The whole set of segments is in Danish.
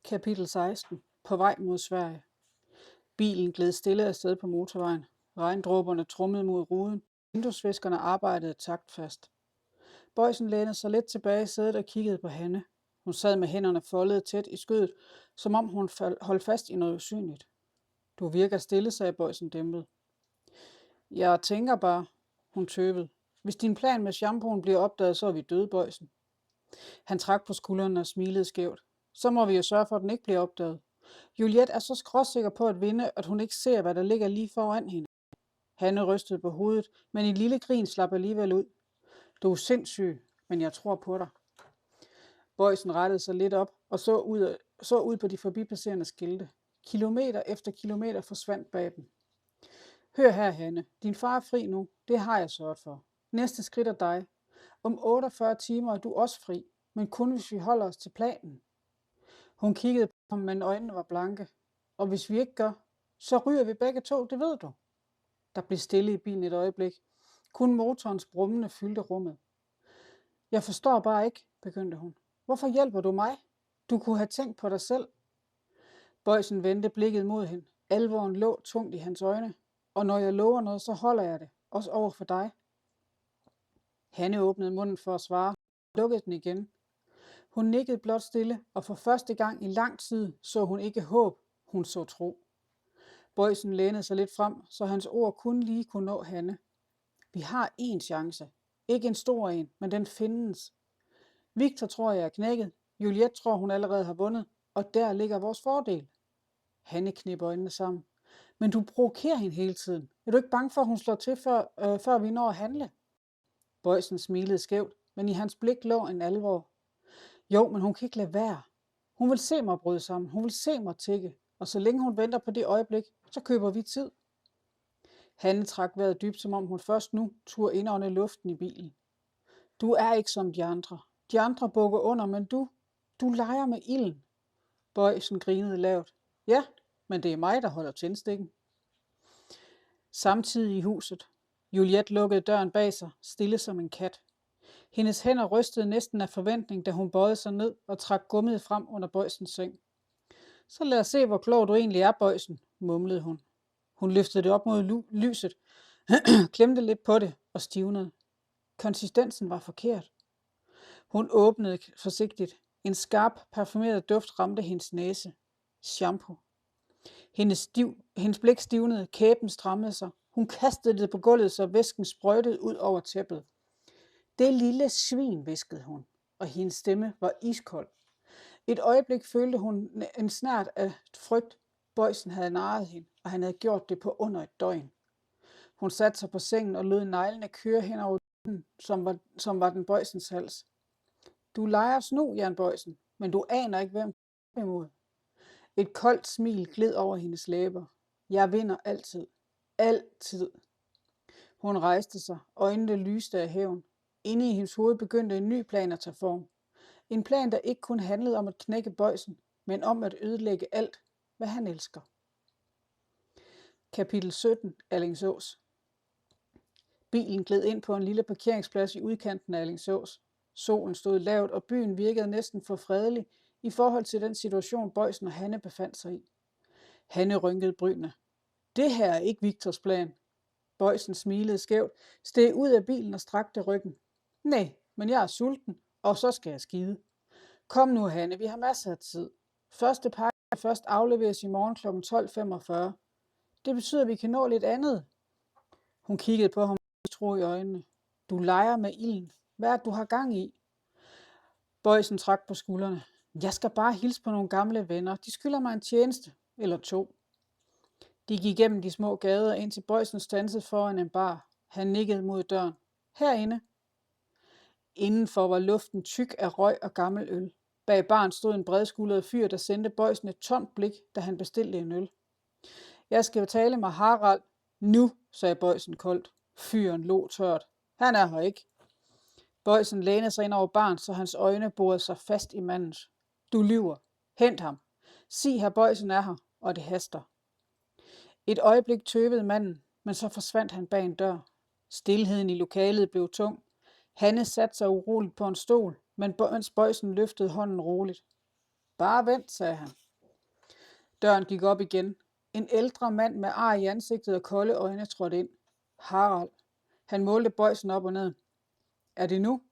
Kapitel 16. På vej mod Sverige. Bilen gled stille afsted på motorvejen. Regndråberne trummede mod ruden. Vinduesviskerne arbejdede taktfast. Boysen lænede sig lidt tilbage i sædet og kiggede på Hanne. Hun sad med hænderne foldet tæt i skødet, som om hun holdt fast i noget usynligt. Du virker stille, sagde Boysen dæmpet. Jeg tænker bare, hun tøvede. Hvis din plan med shampooen bliver opdaget, så er vi døde, Boysen. Han trak på skuldrene og smilede skævt. Så må vi jo sørge for, at den ikke bliver opdaget. Juliet er så skråsikker på at vinde, at hun ikke ser, hvad der ligger lige foran hende. Hanne rystede på hovedet, men en lille grin slap alligevel ud. Du er sindssyg, men jeg tror på dig. Boysen rettede sig lidt op og så ud på de forbipasserende skilte. Kilometer efter kilometer forsvandt bag dem. Hør her, Hanne. Din far er fri nu. Det har jeg sørget for. Næste skridt er dig. Om 48 timer er du også fri, men kun hvis vi holder os til planen. Hun kiggede på ham, men øjnene var blanke. Og hvis vi ikke gør, så ryger vi begge to, det ved du. Der blev stille i bilen et øjeblik. Kun motorens brummende fyldte rummet. Jeg forstår bare ikke, begyndte hun. Hvorfor hjælper du mig? Du kunne have tænkt på dig selv. Boysen vendte blikket mod hende. Alvoren lå tungt i hans øjne. Og når jeg lover noget, så holder jeg det. Også over for dig. Hanne åbnede munden for at svare. Lukkede den igen. Hun nikkede blot stille, og for første gang i lang tid så hun ikke håb, hun så tro. Boysen lænede sig lidt frem, så hans ord kun lige kunne nå Hanne. Vi har én chance. Ikke en stor en, men den findes. Victor tror jeg er knækket. Juliet tror hun allerede har vundet, og der ligger vores fordel. Hanne knep øjnene sammen. Men du provokerer hende hele tiden. Er du ikke bange for, at hun slår til, før vi når at handle? Boysen smilede skævt, men i hans blik lå en alvor. Jo, men hun kan ikke lade være. Hun vil se mig bryde sammen. Hun vil se mig tikke. Og så længe hun venter på det øjeblik, så køber vi tid. Hanne trak vejret dybt, som om hun først nu turde indånde luften i bilen. Du er ikke som de andre. De andre bukker under, men du leger med ilden. Boysen grinede lavt. Ja, men det er mig, der holder tændstikken. Samtidig i huset. Juliet lukkede døren bag sig, stille som en kat. Hendes hænder rystede næsten af forventning, da hun bøjede sig ned og trak gummiet frem under Boysens seng. Så lad os se, hvor klog du egentlig er, Boysen, mumlede hun. Hun løftede det op mod lyset, klemte lidt på det og stivnede. Konsistensen var forkert. Hun åbnede forsigtigt. En skarp, parfumeret duft ramte hendes næse. Shampoo. Hendes blik stivnede, kæben strammede sig. Hun kastede det på gulvet, så væsken sprøjtede ud over tæppet. Det lille svin, hviskede hun, og hendes stemme var iskold. Et øjeblik følte hun en snert af frygt. Boysen havde narret hende, og han havde gjort det på under et døgn. Hun satte sig på sengen og lod neglene køre hen over den, som var den Boysens hals. Du leger snu, Jan Boysen, men du aner ikke, hvem du er imod. Et koldt smil gled over hendes læber. Jeg vinder altid. Altid. Hun rejste sig, øjnene lyste af hævn. Inde i hendes hoved begyndte en ny plan at tage form. En plan, der ikke kun handlede om at knække Boysen, men om at ødelægge alt, hvad han elsker. Kapitel 17. Allingsås. Bilen gled ind på en lille parkeringsplads i udkanten af Allingsås. Solen stod lavt, og byen virkede næsten for fredelig i forhold til den situation, Boysen og Hanne befandt sig i. Hanne rynkede brynene. Det her er ikke Victors plan. Boysen smilede skævt, steg ud af bilen og strakte ryggen. Nej, men jeg er sulten, og så skal jeg skide. Kom nu, Hanne, vi har masser af tid. Første pakke kan først afleveres i morgen kl. 12:45. Det betyder, at vi kan nå lidt andet. Hun kiggede på ham med tro i øjnene. Du leger med ilden. Hvad er det, du har gang i? Boysen trak på skuldrene. Jeg skal bare hilse på nogle gamle venner. De skylder mig en tjeneste. Eller to. De gik gennem de små gader, indtil Boysen standsede foran en bar. Han nikkede mod døren. Herinde. Indenfor var luften tyk af røg og gammel øl. Bag baren stod en bredskuldret fyr, der sendte Boysen et tomt blik, da han bestilte en øl. Jeg skal jo tale med Harald. Nu, sagde Boysen koldt. Fyren lå tørt. Han er her ikke. Boysen lænede sig ind over baren, så hans øjne borede sig fast i mandens. Du lyver. Hent ham. Sig, herr Boysen er her, og det haster. Et øjeblik tøvede manden, men så forsvandt han bag en dør. Stilheden i lokalet blev tung. Hanne satte sig uroligt på en stol, men Boysen løftede hånden roligt. Bare vent, sagde han. Døren gik op igen. En ældre mand med ar i ansigtet og kolde øjne trådte ind. Harald. Han målte Boysen op og ned. Er det nu?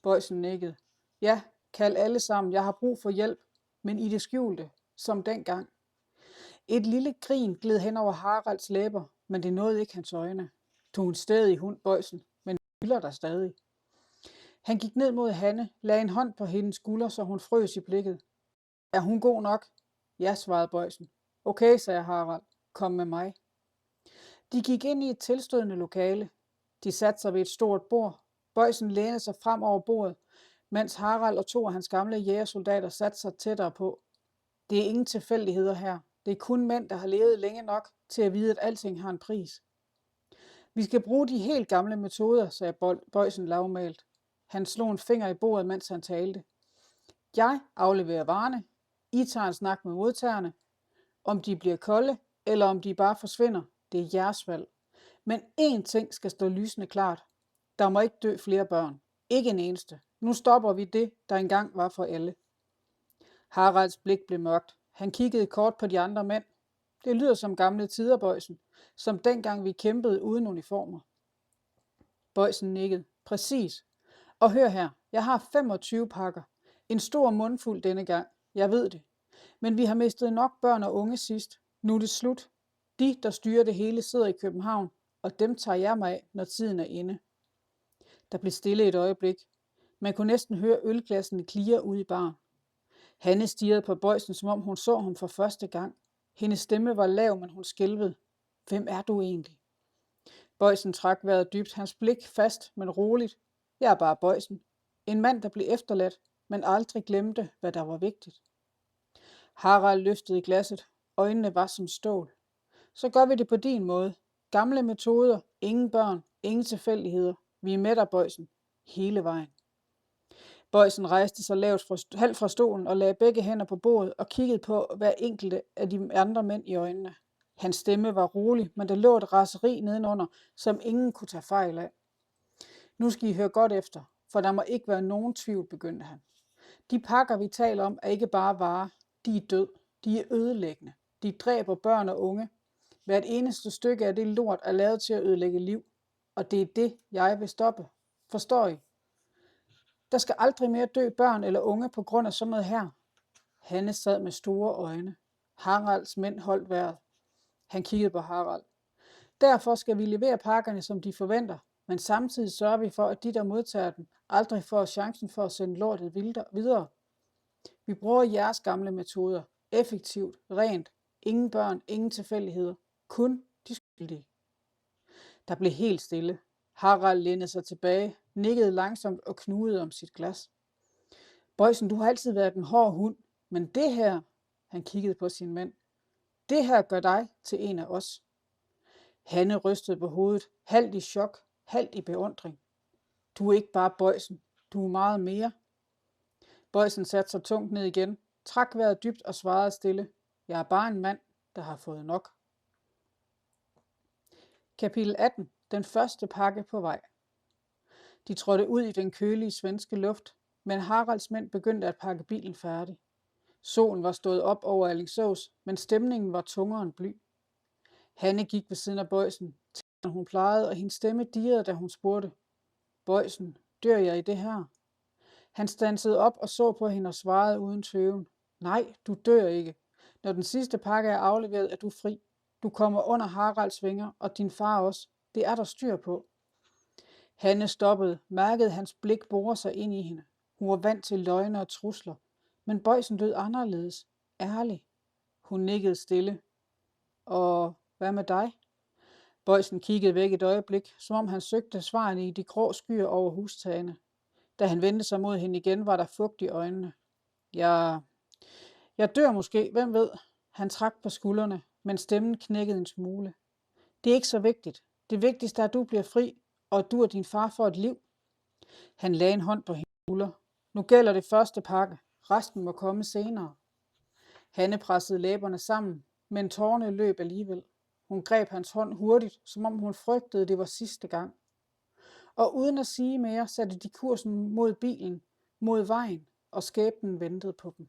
Boysen nikkede. Ja, kald alle sammen. Jeg har brug for hjælp, men i det skjulte, som dengang. Et lille grin gled hen over Haralds læber, men det nåede ikke hans øjne. Du er en stædig hund, Boysen, men hylder dig stadig. Han gik ned mod Hanne, lagde en hånd på hendes skulder, så hun frøs i blikket. Er hun god nok? Ja, svarede Boysen. Okay, sagde Harald. Kom med mig. De gik ind i et tilstødende lokale. De satte sig ved et stort bord. Boysen lænede sig frem over bordet, mens Harald og 2 af hans gamle jægersoldater satte sig tættere på. Det er ingen tilfældigheder her. Det er kun mænd, der har levet længe nok til at vide, at alting har en pris. Vi skal bruge de helt gamle metoder, sagde Boysen lavmælt. Han slog en finger i bordet, mens han talte. Jeg afleverer varerne. I tager en snak med modtagerne. Om de bliver kolde, eller om de bare forsvinder, det er jeres valg. Men én ting skal stå lysende klart. Der må ikke dø flere børn. Ikke en eneste. Nu stopper vi det, der engang var for alle. Haralds blik blev mørkt. Han kiggede kort på de andre mænd. Det lyder som gamle tider, Boysen, som dengang vi kæmpede uden uniformer. Boysen nikkede. Præcis. Og hør her, jeg har 25 pakker. En stor mundfuld denne gang. Jeg ved det. Men vi har mistet nok børn og unge sidst. Nu er det slut. De, der styrer det hele, sidder i København, og dem tager jeg mig af, når tiden er inde. Der blev stille et øjeblik. Man kunne næsten høre ølglassene klirre ude i baren. Hanne stirrede på Boysen, som om hun så ham for første gang. Hendes stemme var lav, men hun skælvede. Hvem er du egentlig? Boysen trak vejret dybt, hans blik fast, men roligt. Jeg er bare Boysen. En mand, der blev efterladt, men aldrig glemte, hvad der var vigtigt. Harald løftede glasset. Øjnene var som stål. Så gør vi det på din måde. Gamle metoder, ingen børn, ingen tilfældigheder. Vi er med dig, Boysen. Hele vejen. Boysen rejste sig halvt fra stolen og lagde begge hænder på bordet og kiggede på hver enkelte af de andre mænd i øjnene. Hans stemme var rolig, men der lå et raseri nedenunder, som ingen kunne tage fejl af. Nu skal I høre godt efter, for der må ikke være nogen tvivl, begyndte han. De pakker, vi taler om, er ikke bare varer. De er død. De er ødelæggende. De dræber børn og unge. Hvert eneste stykke af det lort er lavet til at ødelægge liv. Og det er det, jeg vil stoppe. Forstår I? Der skal aldrig mere dø børn eller unge på grund af sådan noget her. Hanne sad med store øjne. Haralds mænd holdt vejret. Han kiggede på Harald. Derfor skal vi levere pakkerne, som de forventer, men samtidig sørger vi for, at de, der modtager dem, aldrig får chancen for at sende lortet videre. Vi bruger jeres gamle metoder. Effektivt, rent, ingen børn, ingen tilfældigheder. Kun de skyldige. Der blev helt stille. Harald lænede sig tilbage, nikkede langsomt og knugede om sit glas. Boysen, du har altid været en hård hund, men det her, han kiggede på sin mænd, det her gør dig til en af os. Hanne rystede på hovedet, halvt i chok, halvt i beundring. Du er ikke bare Boysen, du er meget mere. Boysen satte sig tungt ned igen, trak vejret dybt og svarede stille. Jeg er bare en mand, der har fået nok. Kapitel 18. Den første pakke på vej. De trådte ud i den kølige svenske luft, men Haralds mænd begyndte at pakke bilen færdig. Solen var stået op over Alingsås, men stemningen var tungere end bly. Hanne gik ved siden af Boysen, til hun plejede, og hendes stemme dirrede, da hun spurgte. Boysen, dør jeg i det her? Han standsede op og så på hende og svarede uden tøven. Nej, du dør ikke. Når den sidste pakke er afleveret, er du fri. Du kommer under Haralds vinger, og din far også. Det er der styr på. Hanne stoppede, mærkede hans blik bore sig ind i hende. Hun var vant til løgne og trusler, men Boysen lød anderledes, ærlig. Hun nikkede stille. Og hvad med dig? Boysen kiggede væk et øjeblik, som om han søgte svarene i de grå skyer over hustagene. Da han vendte sig mod hende igen, var der fugt i øjnene. Jeg dør måske, hvem ved? Han trak på skuldrene, men stemmen knækkede en smule. Det er ikke så vigtigt. Det vigtigste er, at du bliver fri, og at du og din far får et liv. Han lagde en hånd på hendes skulder. Nu gælder det første pakke. Resten må komme senere. Hanne pressede læberne sammen, men tårerne løb alligevel. Hun greb hans hånd hurtigt, som om hun frygtede, det var sidste gang. Og uden at sige mere, satte de kursen mod bilen, mod vejen, og skæbnen ventede på dem.